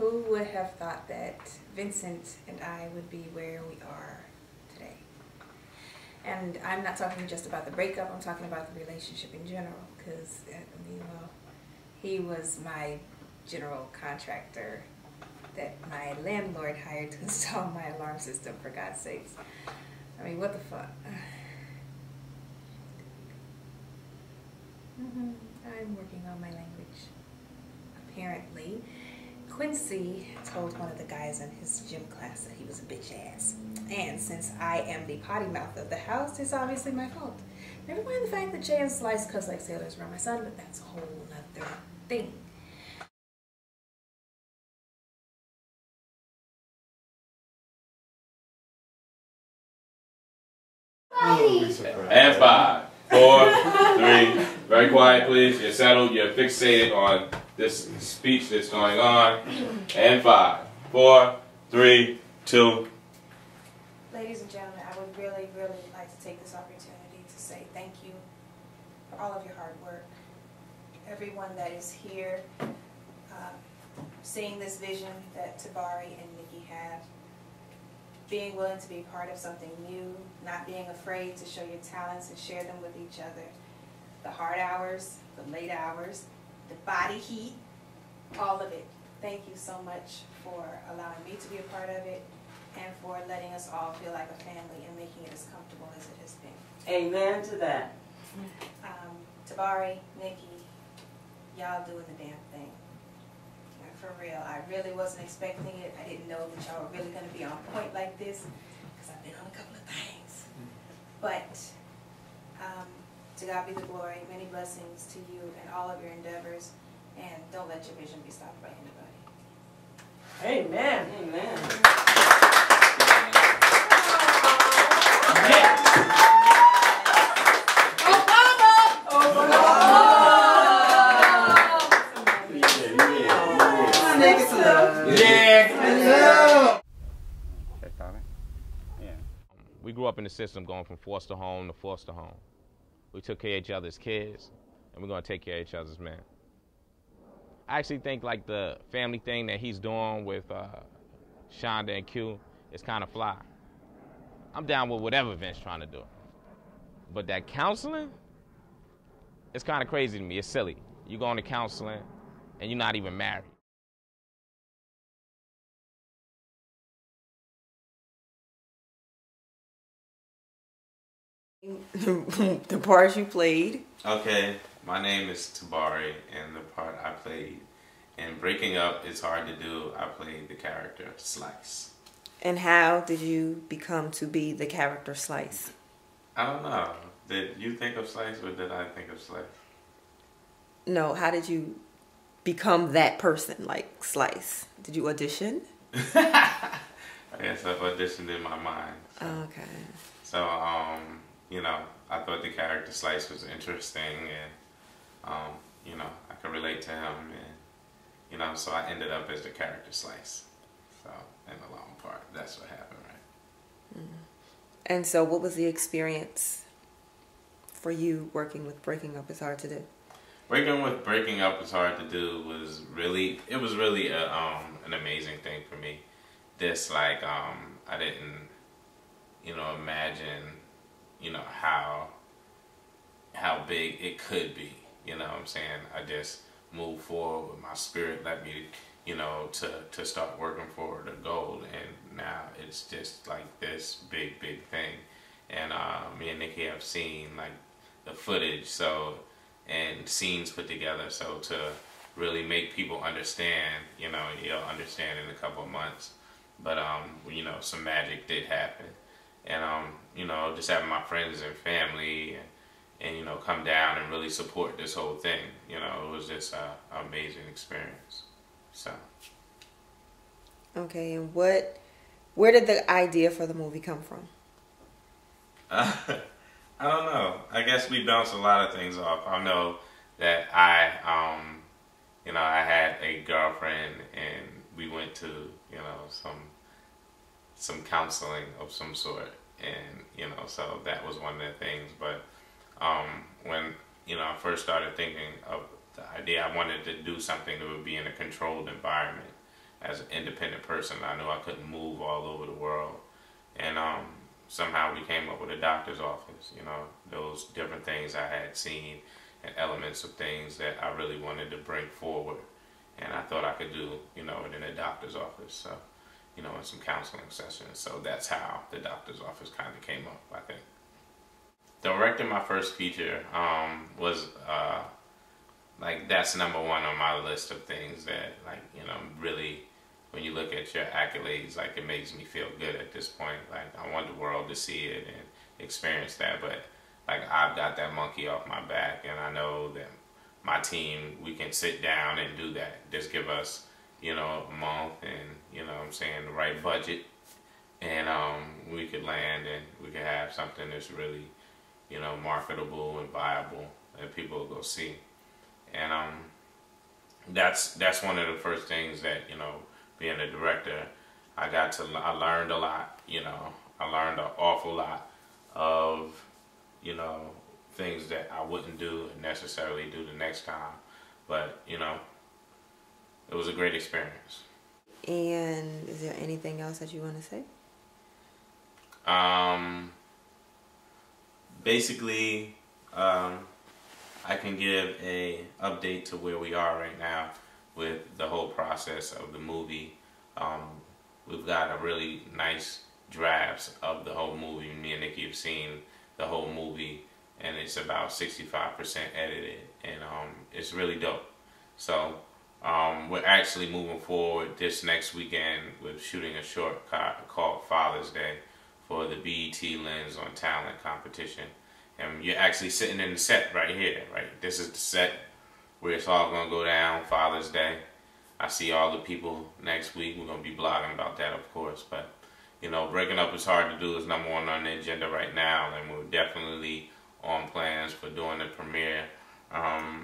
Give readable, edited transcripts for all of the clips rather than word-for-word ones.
Who would have thought that Vincent and I would be where we are today? And I'm not talking just about the breakup, I'm talking about the relationship in general, because, I mean, well, he was my general contractor that my landlord hired to install my alarm system, for God's sakes. I mean, what the fuck? I'm working on my language. Apparently, Quincy told one of the guys in his gym class that he was a bitch ass. And since I am the potty mouth of the house, it's obviously my fault. Never mind the fact that Jay and Slice cuss like sailors around my son, but that's a whole nother thing. And 5, 4, 3. Very quiet, please. You're settled. You're fixated on this speech that's going on. And 5, 4, 3, 2. Ladies and gentlemen, I would really, really like to take this opportunity to say thank you for all of your hard work. Everyone that is here, seeing this vision that Tabari and Nikki have, being willing to be part of something new, not being afraid to show your talents and share them with each other. The hard hours, the late hours, the body heat, all of it. Thank you so much for allowing me to be a part of it and for letting us all feel like a family and making it as comfortable as it has been. Amen to that. Tabari, Nikki, y'all doing the damn thing. For real, I really wasn't expecting it. I didn't know that y'all were really going to be on point like this because I've been on a couple of things. But to God be the glory, many blessings to you and all of your endeavors, and don't let your vision be stopped by anybody. Amen. Amen. We grew up in the system going from foster home to foster home. We took care of each other's kids, and we're going to take care of each other's men. I actually think like the family thing that he's doing with Shonda and Q is kind of fly. I'm down with whatever Vince trying to do. But that counseling, it's kind of crazy to me. It's silly. You go into counseling, and you're not even married. The part you played. Okay, my name is Tabari, and the part I played in Breaking Up It's Hard to Do, I played the character Slice. And how did you become to be the character Slice? I don't know. Did you think of Slice or did I think of Slice? No, how did you become that person, like Slice? Did you audition? I guess I auditioned in my mind. So. Okay. So, you know, I thought the character Slice was interesting, and, you know, I could relate to him, and, you know, so I ended up as the character Slice. So, in the long part, that's what happened, right? And so what was the experience for you working with Breaking Up It's Hard to Do? Working with Breaking Up It's Hard to Do was really, it was really an amazing thing for me. This, like, I didn't, you know, imagine, you know, how big it could be, you know what I'm saying? I just moved forward with my spirit, let me, you know, to start working for the goal, and now it's just like this big thing. And me and Nikki have seen like the footage, so, and scenes put together, so to really make people understand, you know, you'll understand in a couple of months. But you know, some magic did happen. And you know, just having my friends and family and you know, come down and really support this whole thing, you know, it was just an amazing experience. So. Okay, and where did the idea for the movie come from? I don't know. I guess we bounced a lot of things off. I know that I, you know, I had a girlfriend, and we went to, you know, some counseling of some sort, and you know, so that was one of the things. But when, you know, I first started thinking of the idea, I wanted to do something that would be in a controlled environment, as an independent person. I knew I couldn't move all over the world. And somehow we came up with a doctor's office, you know, those different things I had seen and elements of things that I really wanted to bring forward. And I thought I could do, you know, it in a doctor's office, so, you know, in some counseling sessions. So that's how the doctor's office kind of came up, I think. Directing my first feature was, like, that's number one on my list of things that, like, you know, really, when you look at your accolades, like, it makes me feel good at this point. Like, I want the world to see it and experience that, but, like, I've got that monkey off my back, and I know that my team, we can sit down and do that. Just give us, you know, a month and, you know what I'm saying, the right budget, and we could land and we could have something that's really, you know, marketable and viable that people will go see. And that's one of the first things that, you know, being a director, I learned a lot, you know. I learned an awful lot of, you know, things that I wouldn't do and necessarily do the next time. But, you know, it was a great experience. And is there anything else that you want to say? Basically, I can give a update to where we are right now with the whole process of the movie. We've got a really nice drafts of the whole movie. Me and Nikki have seen the whole movie, and it's about 65% edited, and it's really dope. So we're actually moving forward this next weekend with shooting a short called Father's Day for the BET Lens on Talent competition. And you're actually sitting in the set right here, right? This is the set where it's all gonna go down, Father's Day. I see all the people next week. We're gonna be blogging about that, of course. But, you know, breaking up is hard to do is number one on the agenda right now, and we're definitely on plans for doing the premiere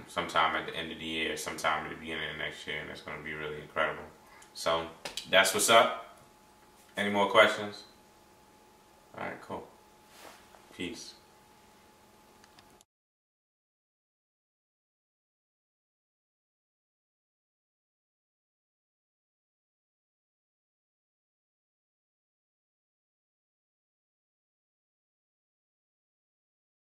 sometime at the end of the year, sometime at the beginning of next year, and it's gonna be really incredible. So that's what's up. Any more questions? All right, cool. Peace.